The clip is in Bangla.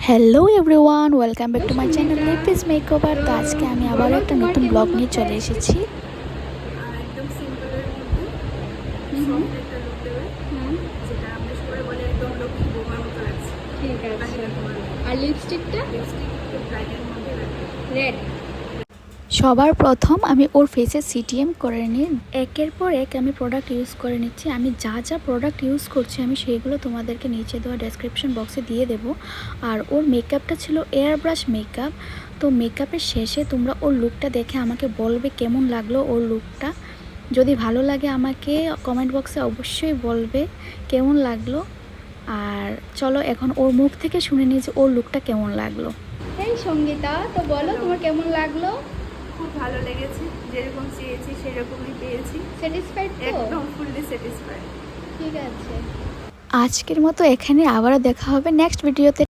Hello everyone, welcome back to my channel Lipi's makeover. তো আজকে আমি আবারও একটা নতুন ব্লগ নিয়ে চলে এসেছি। একদম সিম্পলের মধ্যে সফট একটা লুক দেবে, যেটা আমরা সবাই বলে একদম লক্ষ্মী বোমার মতো লাগছে। ঠিক আছে। আর লিপস্টিকটা লিপস্টিক একটু ব্রাইটের মধ্যে রাখবে। রেড। সবার প্রথম আমি ওর ফেসে সিটিএম করে নিই। একের পর এক আমি প্রোডাক্ট ইউজ করে নিচ্ছি। আমি যা যা প্রোডাক্ট ইউজ করছি আমি সেইগুলো তোমাদেরকে নিচে দেওয়া ডেসক্রিপশন বক্সে দিয়ে দেবো। আর ওর মেকআপটা ছিল এয়ার ব্রাশ মেকআপ। তো মেকআপের শেষে তোমরা ওর লুকটা দেখে আমাকে বলবে কেমন লাগলো ওর লুকটা। যদি ভালো লাগে আমাকে কমেন্ট বক্সে অবশ্যই বলবে কেমন লাগলো। আর চলো এখন ওর মুখ থেকে শুনে নিই যে ওর লুকটা কেমন লাগলো। এই সঙ্গীতা, তো বলো তোমার কেমন লাগলো? খুব ভালো লেগেছে, যেরকম চেয়েছি সেরকমই পেয়েছি। স্যাটিসফাইড তো? একদম ফুললি স্যাটিসফাইড। ঠিক আছে। আজকের মতো এখানে আবারও দেখা হবে নেক্সট ভিডিওতে।